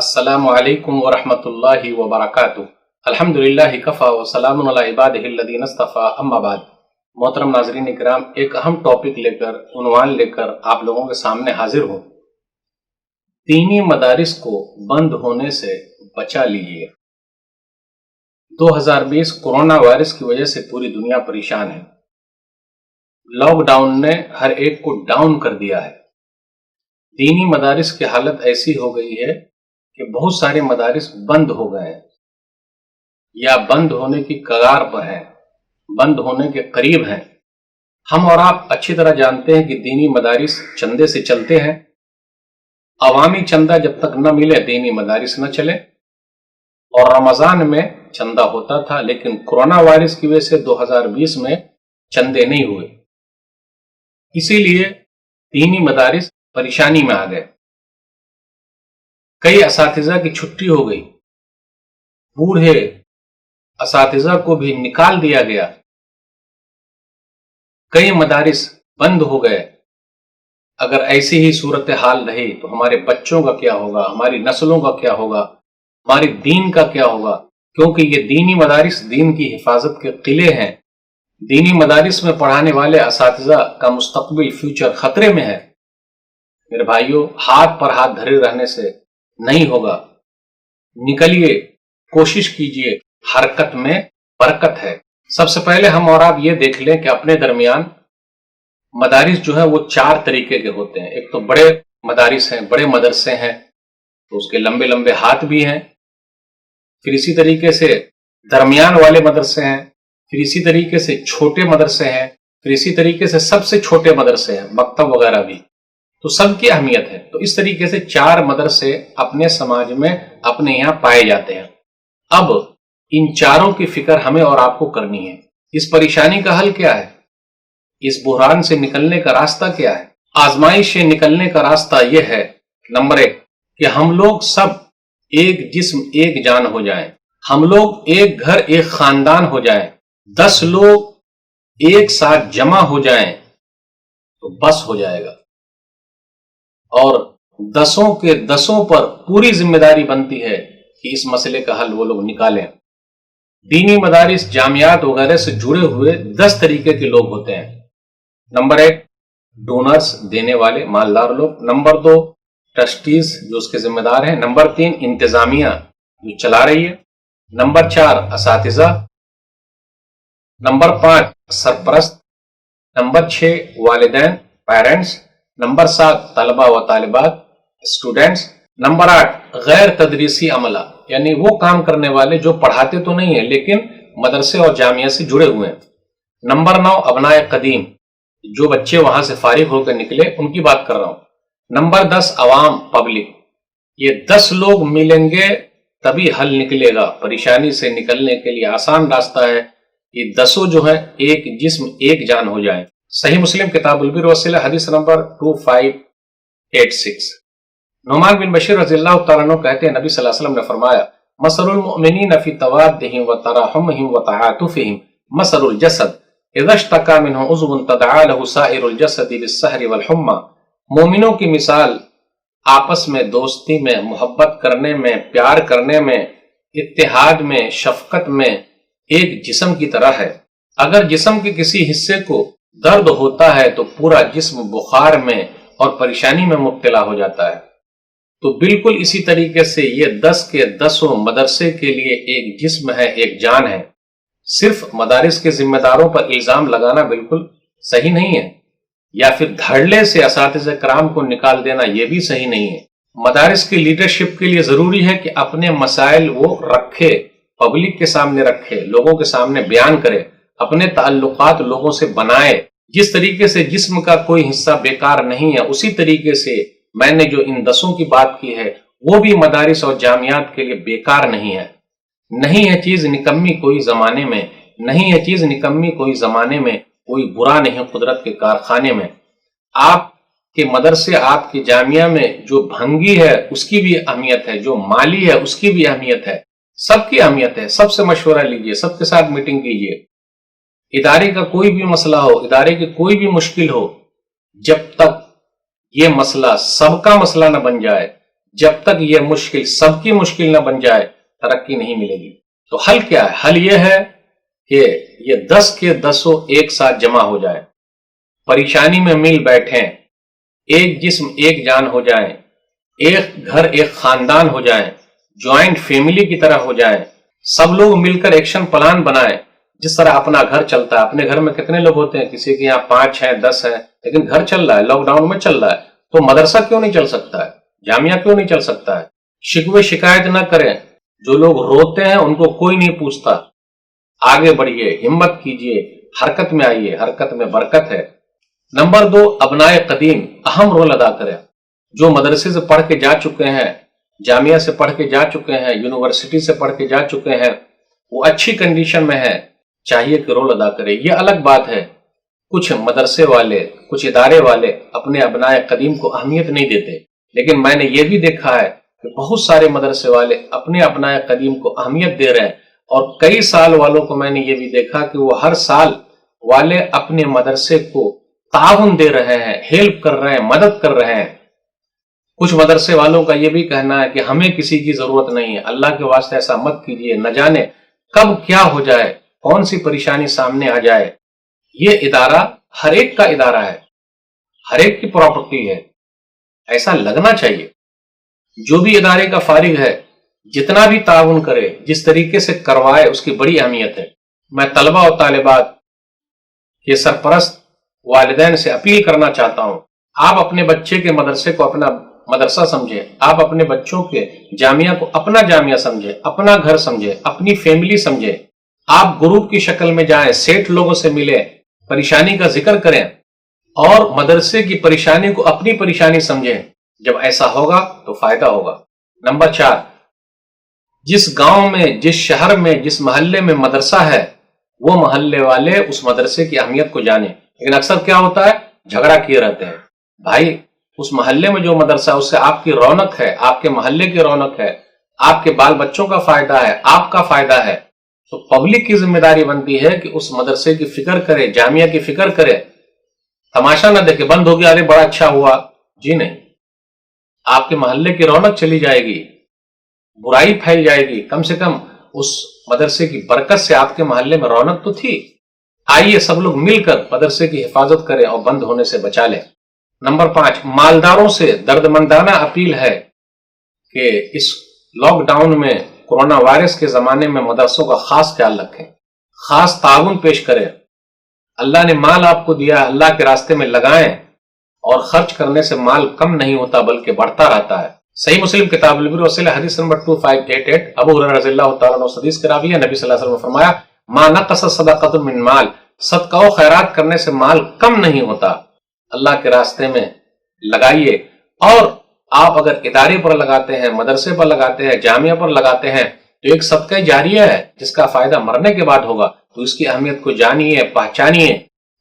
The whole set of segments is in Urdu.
السلام علیکم ورحمۃ اللہ وبرکاتہ۔ الحمدللہ کفا وسلام علی عبادہ الذین اصطفیٰ، اما بعد۔ محترم ناظرین کرام، ایک اہم ٹاپک لے کر، عنوان لے کر آپ لوگوں کے سامنے حاضر ہوں۔ دینی مدارس کو بند ہونے سے بچا لیجیے۔ 2020 کورونا وائرس کی وجہ سے پوری دنیا پریشان ہے۔ لاک ڈاؤن نے ہر ایک کو ڈاؤن کر دیا ہے۔ دینی مدارس کی حالت ایسی ہو گئی ہے کہ بہت سارے مدارس بند ہو گئے ہیں یا بند ہونے کی کگار پر ہیں، بند ہونے کے قریب ہیں۔ ہم اور آپ اچھی طرح جانتے ہیں کہ دینی مدارس چندے سے چلتے ہیں۔ عوامی چندہ جب تک نہ ملے دینی مدارس نہ چلے، اور رمضان میں چندہ ہوتا تھا، لیکن کورونا وائرس کی وجہ سے 2020 میں چندے نہیں ہوئے، اسی لیے دینی مدارس پریشانی میں آ گئے۔ کئی اساتذہ کی چھٹی ہو گئی، بوڑھے اساتذہ کو بھی نکال دیا گیا، کئی مدارس بند ہو گئے۔ اگر ایسی ہی صورتحال رہی تو ہمارے بچوں کا کیا ہوگا، ہماری نسلوں کا کیا ہوگا، ہماری دین کا کیا ہوگا؟ کیونکہ یہ دینی مدارس دین کی حفاظت کے قلعے ہیں۔ دینی مدارس میں پڑھانے والے اساتذہ کا مستقبل، فیوچر خطرے میں ہے۔ میرے بھائیوں، ہاتھ پر ہاتھ دھرے رہنے سے نہیں ہوگا، نکلیے، کوشش کیجئے، حرکت میں برکت ہے۔ سب سے پہلے ہم اور آپ یہ دیکھ لیں کہ اپنے درمیان مدارس جو ہیں وہ 4 طریقے کے ہوتے ہیں۔ ایک تو بڑے مدارس ہیں، بڑے مدرسے ہیں، تو اس کے لمبے لمبے ہاتھ بھی ہیں۔ پھر اسی طریقے سے درمیان والے مدرسے ہیں، پھر اسی طریقے سے چھوٹے مدرسے ہیں، پھر اسی طریقے سے سب سے چھوٹے مدرسے ہیں، مکتب وغیرہ بھی۔ تو سب کی اہمیت ہے۔ تو اس طریقے سے 4 مدرسے اپنے سماج میں اپنے یہاں پائے جاتے ہیں۔ اب ان چاروں کی فکر ہمیں اور آپ کو کرنی ہے۔ اس پریشانی کا حل کیا ہے؟ اس بحران سے نکلنے کا راستہ کیا ہے؟ آزمائش سے نکلنے کا راستہ یہ ہے، نمبر 1، کہ ہم لوگ سب ایک جسم ایک جان ہو جائیں، ہم لوگ ایک گھر ایک خاندان ہو جائیں، 10 لوگ ایک ساتھ جمع ہو جائیں تو بس ہو جائے گا، اور 10 کے 10 پر پوری ذمہ داری بنتی ہے کہ اس مسئلے کا حل وہ لوگ نکالیں۔ دینی مدارس، جامعات وغیرہ سے جڑے ہوئے 10 طریقے کے لوگ ہوتے ہیں۔ نمبر 1، ڈونرز، دینے والے، مالدار لوگ۔ نمبر 2، ٹرسٹیز، جو اس کے ذمہ دار ہیں۔ نمبر 3، انتظامیہ، جو چلا رہی ہے۔ نمبر 4، اساتذہ۔ نمبر 5، سرپرست۔ نمبر 6، والدین، پیرنٹس۔ نمبر 7، طلبہ و طالبات، اسٹوڈنٹس۔ نمبر 8، غیر تدریسی عملہ، یعنی وہ کام کرنے والے جو پڑھاتے تو نہیں ہیں لیکن مدرسے اور جامعہ سے جڑے ہوئے ہیں۔ نمبر 9، ابنائے قدیم، جو بچے وہاں سے فارغ ہو کر نکلے ان کی بات کر رہا ہوں۔ نمبر 10، عوام، پبلک۔ یہ 10 لوگ ملیں گے تبھی حل نکلے گا۔ پریشانی سے نکلنے کے لیے آسان راستہ ہے، یہ 10 جو ہیں ایک جسم ایک جان ہو جائیں۔ صحیح مسلم کتاب البر والصلہ، حدیث نمبر 2586۔ نعمان بن بشیر رضی اللہ تعالیٰ عنہ کہتے ہیں، نبی صلی اللہ علیہ وسلم نے فرمایا، مثل المؤمنین فی توادہم وتراحمہم وتعاطفہم مثل الجسد اذا اشتکا منہ عضو تداعی لہ سائر الجسد بالسہر والحمى۔ مومنوں کی مثال آپس میں دوستی میں، محبت کرنے میں، پیار کرنے میں، اتحاد میں، شفقت میں ایک جسم کی طرح ہے۔ اگر جسم کے کسی حصے کو درد ہوتا ہے تو پورا جسم بخار میں اور پریشانی میں مبتلا ہو جاتا ہے۔ تو بالکل اسی طریقے سے یہ 10 کے 10 مدرسے کے لیے ایک جسم ہے، ایک جان ہے۔ صرف مدارس کے ذمہ داروں پر الزام لگانا بالکل صحیح نہیں ہے، یا پھر دھڑلے سے اساتذہ کرام کو نکال دینا یہ بھی صحیح نہیں ہے۔ مدارس کی لیڈرشپ کے لیے ضروری ہے کہ اپنے مسائل وہ رکھے، پبلک کے سامنے رکھے، لوگوں کے سامنے بیان کرے، اپنے تعلقات لوگوں سے بنائے۔ جس طریقے سے جسم کا کوئی حصہ بیکار نہیں ہے، اسی طریقے سے میں نے جو ان 10 کی بات کی ہے وہ بھی مدارس اور جامعات کے لیے بیکار نہیں ہے۔ نہیں ہے چیز نکمی کوئی زمانے میں، نہیں ہے چیز نکمی کوئی زمانے میں، کوئی برا نہیں قدرت کے کارخانے میں۔ آپ کے مدرسے، آپ کی جامعہ میں جو بھنگی ہے اس کی بھی اہمیت ہے، جو مالی ہے اس کی بھی اہمیت ہے، سب کی اہمیت ہے۔ سب سے مشورہ لیجئے، سب کے ساتھ میٹنگ کیجئے۔ ادارے کا کوئی بھی مسئلہ ہو، ادارے کی کوئی بھی مشکل ہو، جب تک یہ مسئلہ سب کا مسئلہ نہ بن جائے، جب تک یہ مشکل سب کی مشکل نہ بن جائے ترقی نہیں ملے گی۔ تو حل کیا ہے؟ حل یہ ہے کہ یہ 10 کے 10 ایک ساتھ جمع ہو جائے، پریشانی میں مل بیٹھیں، ایک جسم ایک جان ہو جائیں، ایک گھر ایک خاندان ہو جائیں، جوائنٹ فیملی کی طرح ہو جائیں، سب لوگ مل کر ایکشن پلان بنائیں۔ جس طرح اپنا گھر چلتا ہے، اپنے گھر میں کتنے لوگ ہوتے ہیں؟ کسی کے یہاں 5 ہیں 10 ہیں، لیکن گھر چل رہا ہے، لاک ڈاؤن میں چل رہا ہے، تو مدرسہ کیوں نہیں چل سکتا ہے؟ جامعہ کیوں نہیں چل سکتا ہے؟ شکوے شکایت نہ کریں، جو لوگ روتے ہیں ان کو کوئی نہیں پوچھتا، آگے بڑھیے، ہمت کیجئے، حرکت میں آئیے، حرکت میں برکت ہے۔ نمبر 2، ابنائے قدیم اہم رول ادا کریں۔ جو مدرسے سے پڑھ کے جا چکے ہیں، جامعہ سے پڑھ کے جا چکے ہیں، یونیورسٹی سے پڑھ کے جا چکے ہیں، وہ اچھی کنڈیشن میں ہے، چاہیے کہ رول ادا کرے۔ یہ الگ بات ہے، کچھ مدرسے والے، کچھ ادارے والے اپنے ابنائے قدیم کو اہمیت نہیں دیتے، لیکن میں نے یہ بھی دیکھا ہے کہ بہت سارے مدرسے والے اپنے ابنائے قدیم کو اہمیت دے رہے ہیں، اور کئی سال والوں کو میں نے یہ بھی دیکھا کہ وہ ہر سال والے اپنے مدرسے کو تعاون دے رہے ہیں، ہیلپ کر رہے ہیں، مدد کر رہے ہیں۔ کچھ مدرسے والوں کا یہ بھی کہنا ہے کہ ہمیں کسی کی ضرورت نہیں ہے، اللہ کے واسطے ایسا مت کیجیے، نہ جانے کب کیا ہو جائے، کون سی پریشانی سامنے آ جائے۔ یہ ادارہ ہر ایک کا ادارہ ہے، ہر ایک کی پراپرٹی ہے، ایسا لگنا چاہیے۔ جو بھی ادارے کا فارغ ہے، جتنا بھی تعاون کرے، جس طریقے سے کروائے، اس کی بڑی اہمیت ہے۔ میں طلبہ اور طالبات کے سرپرست والدین سے اپیل کرنا چاہتا ہوں، آپ اپنے بچے کے مدرسے کو اپنا مدرسہ سمجھیں، آپ اپنے بچوں کے جامعہ کو اپنا جامعہ سمجھیں، اپنا گھر سمجھیں، اپنی فیملی سمجھیں۔ آپ گروپ کی شکل میں جائیں، سیٹ لوگوں سے ملیں، پریشانی کا ذکر کریں، اور مدرسے کی پریشانی کو اپنی پریشانی سمجھیں۔ جب ایسا ہوگا تو فائدہ ہوگا۔ نمبر 4، جس گاؤں میں، جس شہر میں، جس محلے میں مدرسہ ہے، وہ محلے والے اس مدرسے کی اہمیت کو جانیں۔ لیکن اکثر کیا ہوتا ہے؟ جھگڑا کیے رہتے ہیں۔ بھائی، اس محلے میں جو مدرسہ ہے، اس سے آپ کی رونق ہے، آپ کے محلے کی رونق ہے، آپ کے بال بچوں کا فائدہ ہے، آپ کا فائدہ ہے۔ تو پبلک کی ذمہ داری بنتی ہے کہ اس مدرسے کی فکر کرے، جامعہ کی فکر کرے، تماشا نہ دیکھے بند ہو گیا، ارے بڑا اچھا ہوا، جی نہیں۔ آپ کے محلے کی رونق چلی جائے گی، برائی پھیل جائے گی۔ کم سے کم اس مدرسے کی برکت سے آپ کے محلے میں رونق تو تھی۔ آئیے سب لوگ مل کر مدرسے کی حفاظت کریں اور بند ہونے سے بچا لیں۔ نمبر 5، مالداروں سے درد مندانہ اپیل ہے کہ اس لاک ڈاؤن میں، کورونا وائرس کے زمانے میں مدرسوں کا خاص خیال رکھیں، خاص تعاون پیش کریں۔ اللہ نے مال آپ کو دیا، اللہ کے راستے میں لگائیں، اور خرچ کرنے سے مال کم نہیں ہوتا بلکہ بڑھتا رہتا ہے۔ صحیح مسلم کتاب البر وسیلہ حدیث نمبر 2588، ابو ہریرہ رضی اللہ تعالیٰ عنہ حدیث کے راوی ہیں، نبی صلی اللہ علیہ وسلم نے فرمایا، ما نقص صدقۃ من مال، صدقہ و خیرات کرنے سے مال کم نہیں ہوتا۔ اللہ کے راستے میں لگائیے، اور آپ اگر ادارے پر لگاتے ہیں، مدرسے پر لگاتے ہیں، جامعہ پر لگاتے ہیں، تو ایک صدقہ جاریہ ہے جس کا فائدہ مرنے کے بعد ہوگا۔ تو اس کی اہمیت کو جانیے، پہچانیے۔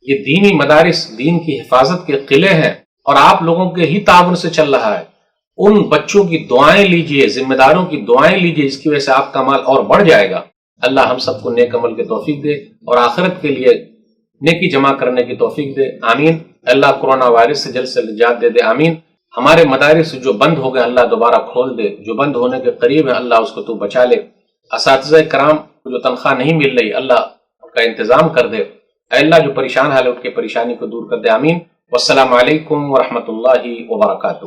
یہ دینی مدارس دین کی حفاظت کے قلعے ہیں، اور آپ لوگوں کے ہی تعاون سے چل رہا ہے۔ ان بچوں کی دعائیں لیجئے، ذمہ داروں کی دعائیں لیجئے، جس کی وجہ سے آپ کا مال اور بڑھ جائے گا۔ اللہ ہم سب کو نیک عمل کی توفیق دے، اور آخرت کے لیے نیکی جمع کرنے کی توفیق دے، آمین۔ اللہ کورونا وائرس سے جلد سے نجات دے دے، آمین۔ ہمارے مدارس جو بند ہو گئے اللہ دوبارہ کھول دے، جو بند ہونے کے قریب ہیں اللہ اس کو تو بچا لے۔ اساتذہ کرام کو جو تنخواہ نہیں مل رہی، اللہ کا انتظام کر دے۔ اے اللہ جو پریشان حال ہے ان کی پریشانی کو دور کر دے، آمین۔ والسلام علیکم ورحمۃ اللہ وبرکاتہ۔